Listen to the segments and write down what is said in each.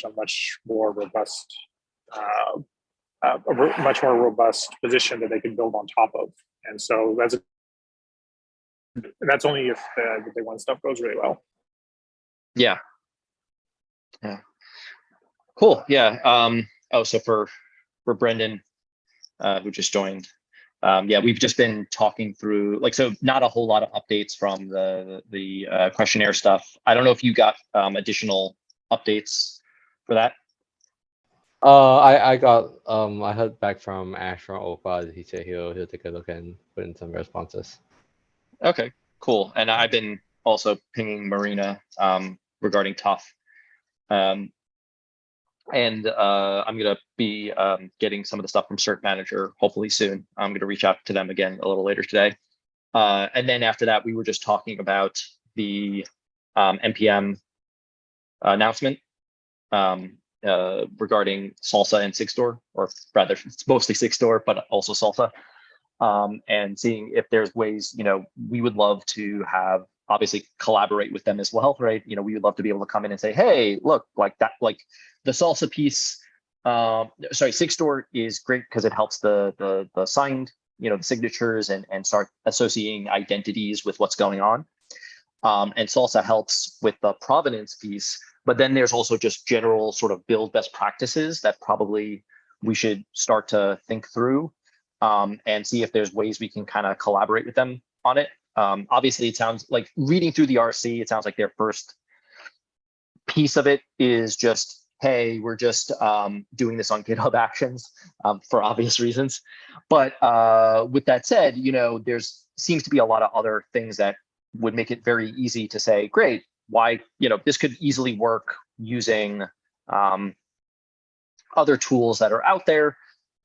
a much more robust, much more robust position that they can build on top of. And so that's only if the day one stuff goes really well. Yeah. Cool. Yeah. So for Brendan, who just joined, we've just been talking through, so not a whole lot of updates from the questionnaire stuff. I don't know if you got additional updates for that. I heard back from Ash from OPA. He said he'll take a look and put in some responses. Okay, cool. And I've been also pinging Marina regarding Tough. And I'm going to be getting some of the stuff from Cert Manager hopefully soon. I'm going to reach out to them again a little later today. And then after that, we were just talking about the NPM announcement regarding Salsa and Sigstore, or rather, it's mostly Sigstore, but also Salsa. And seeing if there's ways, we would love to have, obviously, collaborate with them as well, right? We would love to be able to come in and say, hey, look, the Salsa piece, Sigstore is great because it helps the signed, the signatures and start associating identities with what's going on. And Salsa helps with the provenance piece, but then there's also just general sort of build best practices that probably we should start to think through and see if there's ways we can kind of collaborate with them on it. Obviously, it sounds like reading through the RC, it sounds like their first piece of it is just, hey, we're just doing this on GitHub Actions for obvious reasons. But with that said, there's seems to be a lot of other things that would make it very easy to say, great, why, this could easily work using other tools that are out there,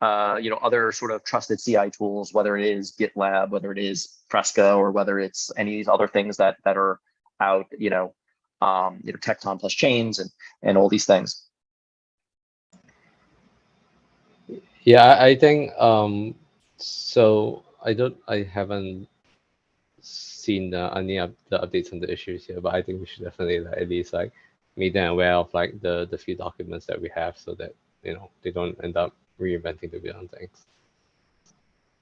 other sort of trusted CI tools, whether it is GitLab, whether it is Fresco, or whether it's any of these other things that are out, Tecton plus chains and all these things. Yeah, I think so. I haven't seen any of the updates on the issues here, but I think we should definitely at least make them aware of the few documents that we have, so that they don't end up reinventing the wheel on things.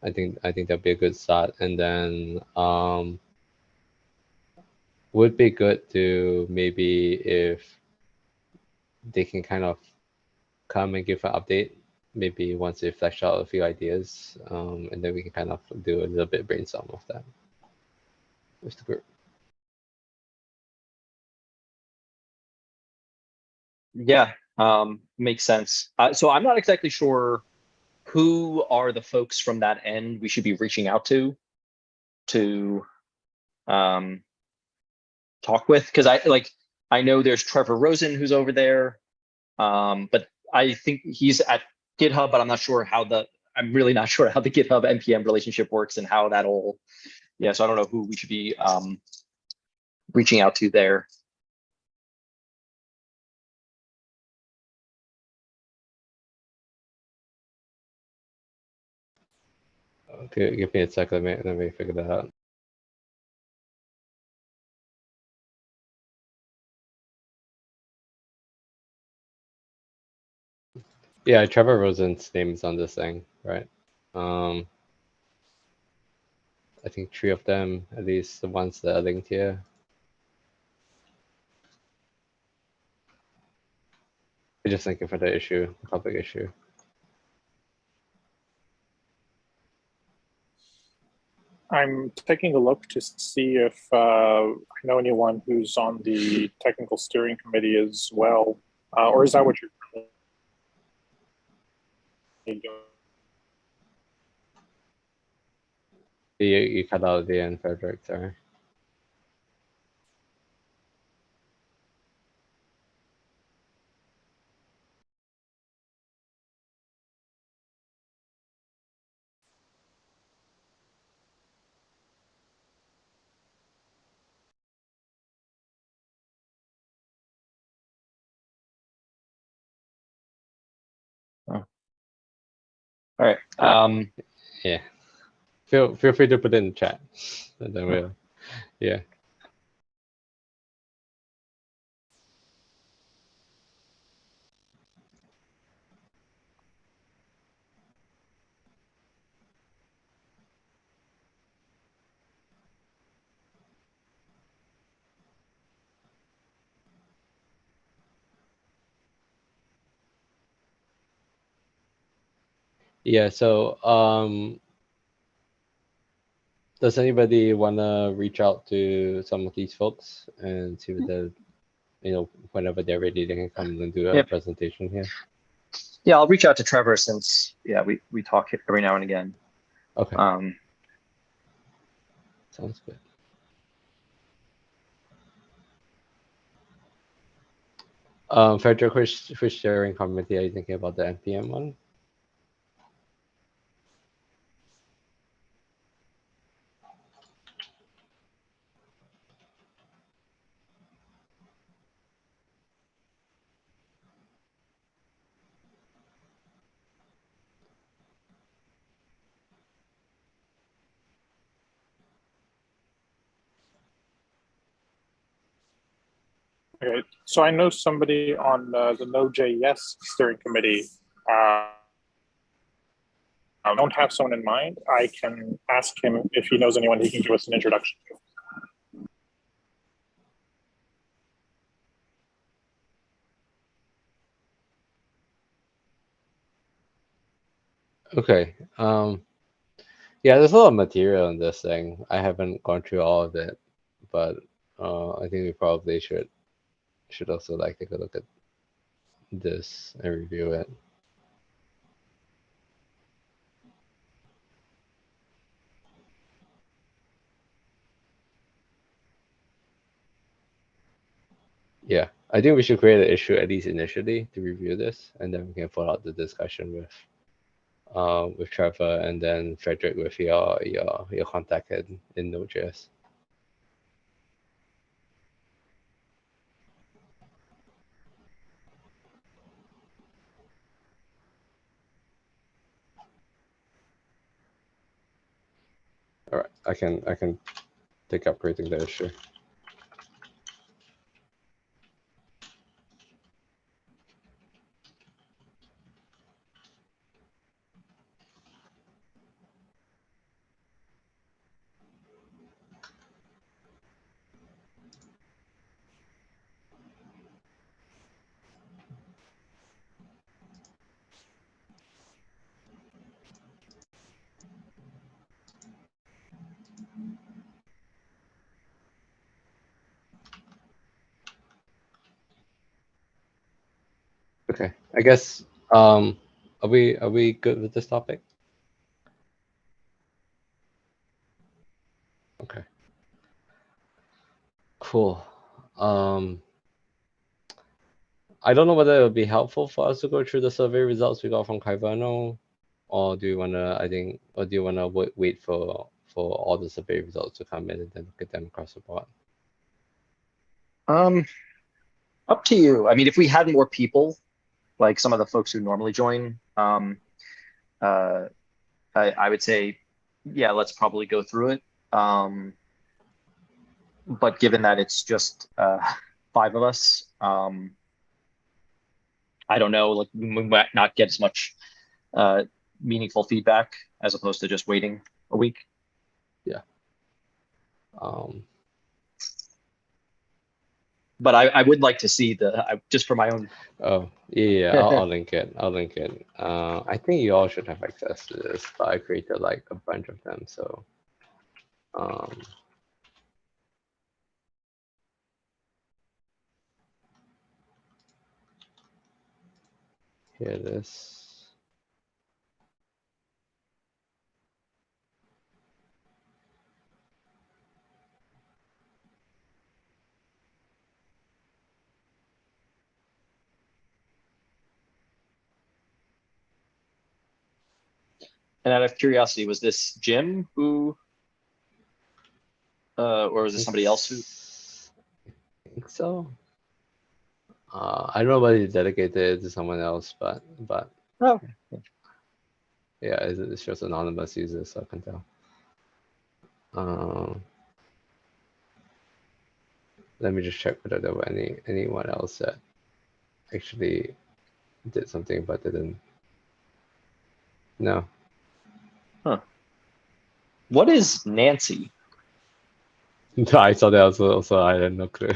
I think that'd be a good start, and then would be good to maybe if they can kind of come and give an update, maybe once they flesh out a few ideas, and then we can kind of do a little bit brainstorm of that with the group. Yeah, makes sense. So I'm not exactly sure who are the folks from that end we should be reaching out to talk with, because I know there's Trevor Rosen who's over there, but I think he's at GitHub, but I'm really not sure how the GitHub NPM relationship works and how that all, so I don't know who we should be reaching out to there. Okay, give me a second, let me figure that out. Yeah, Trevor Rosen's name is on this thing, right? I think 3 of them, at least the ones that are linked here. I'm just thinking for the issue, the public issue. I'm taking a look to see if I know anyone who's on the technical steering committee as well, or is that what you're doing? You cut out the end, Frederick, sorry. All right. Yeah. Feel free to put it in the chat. And then we'll, yeah. Yeah. So does anybody want to reach out to some of these folks and see whether, whenever they're ready, they can come and do a Yep. presentation here? Yeah, I'll reach out to Trevor since we talk every now and again. Okay. Sounds good. Frederick, which steering committee are you thinking about, the NPM one? Okay, so I know somebody on the Node.js steering committee. I don't have someone in mind. I can ask him if he knows anyone he can give us an introduction to. Okay. Yeah, there's a lot of material in this thing. I haven't gone through all of it, but I think we probably should also take a look at this and review it. Yeah, I think we should create an issue at least initially to review this, and then we can follow up the discussion with Trevor and then Frederick with your contact in Node.js. All right, I can take up creating the issue. Okay, I guess are we good with this topic? Okay. Cool. I don't know whether it would be helpful for us to go through the survey results we got from Kyverno, or do you wanna wait for all the survey results to come in and then look at them across the board? Up to you. I mean, if we had more people, like some of the folks who normally join, I would say, yeah, let's probably go through it. But given that it's just 5 of us, I don't know, like we might not get as much meaningful feedback as opposed to just waiting a week. Yeah. But I would like to see just for my own. Oh yeah, I'll link it. I think you all should have access to this, but I created like a bunch of them, so here it is. And out of curiosity, was this Jim who, or was it somebody else who? I think so. I don't know whether he dedicated it to someone else, but Oh. Yeah, it shows anonymous users, so I can tell. Let me just check whether there were anyone else that actually did something but didn't. No. Huh. What is Nancy? I saw that also I had no clue.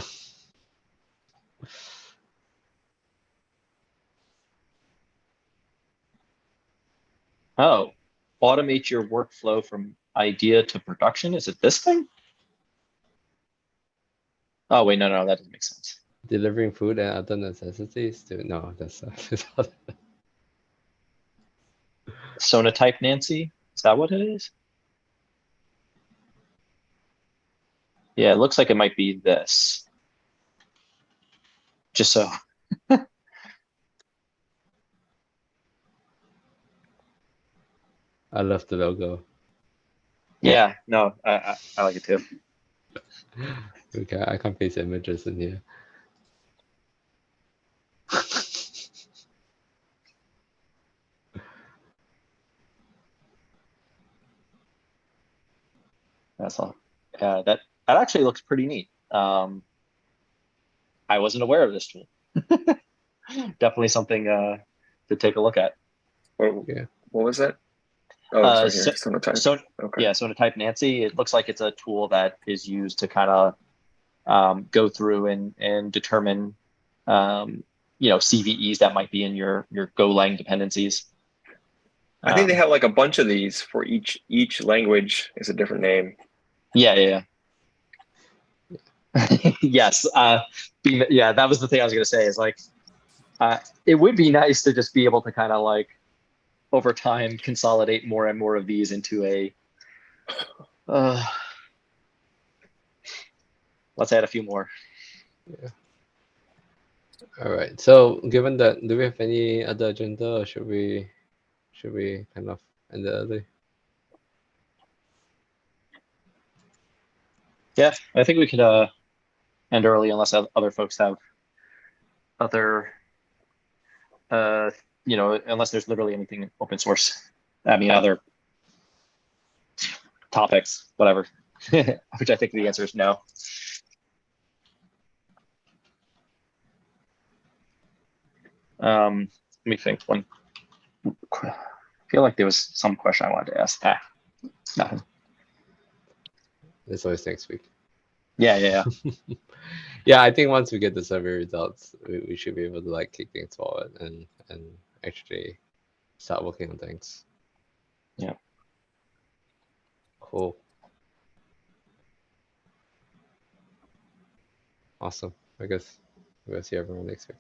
Oh, automate your workflow from idea to production. Is it this thing? Oh, wait, no, that doesn't make sense. Delivering food and other necessities to no, that's not. Sonatype Nancy? Is that what it is? Yeah, it looks like it might be this. Just so. I love the logo. Yeah, no, I like it too. Okay, I can paste images in here. That's all. That actually looks pretty neat. I wasn't aware of this tool. Definitely something to take a look at. Yeah. What was that? Oh, it's right So, here. Sonatype. so Okay. yeah, Sonatype Nancy. It looks like it's a tool that is used to kind of go through and determine CVEs that might be in your Golang dependencies. I think they have like a bunch of these for each language is a different name. Yeah. Yes. Yeah, that was the thing I was gonna say. Is like, it would be nice to just be able to kind of like, over time, consolidate more and more of these into a. Let's add a few more. Yeah. All right. So given that, do we have any other agenda, or should we kind of end it early? Yeah, I think we could end early unless other folks have other unless there's literally anything open source. I mean, other topics, whatever. Which I think the answer is no. Let me think. I feel like there was some question I wanted to ask. Nothing. It's always next week. Yeah. Yeah, I think once we get the survey results, we should be able to like kick things forward and actually start working on things. Yeah. Cool. Awesome. I guess we'll see everyone next week.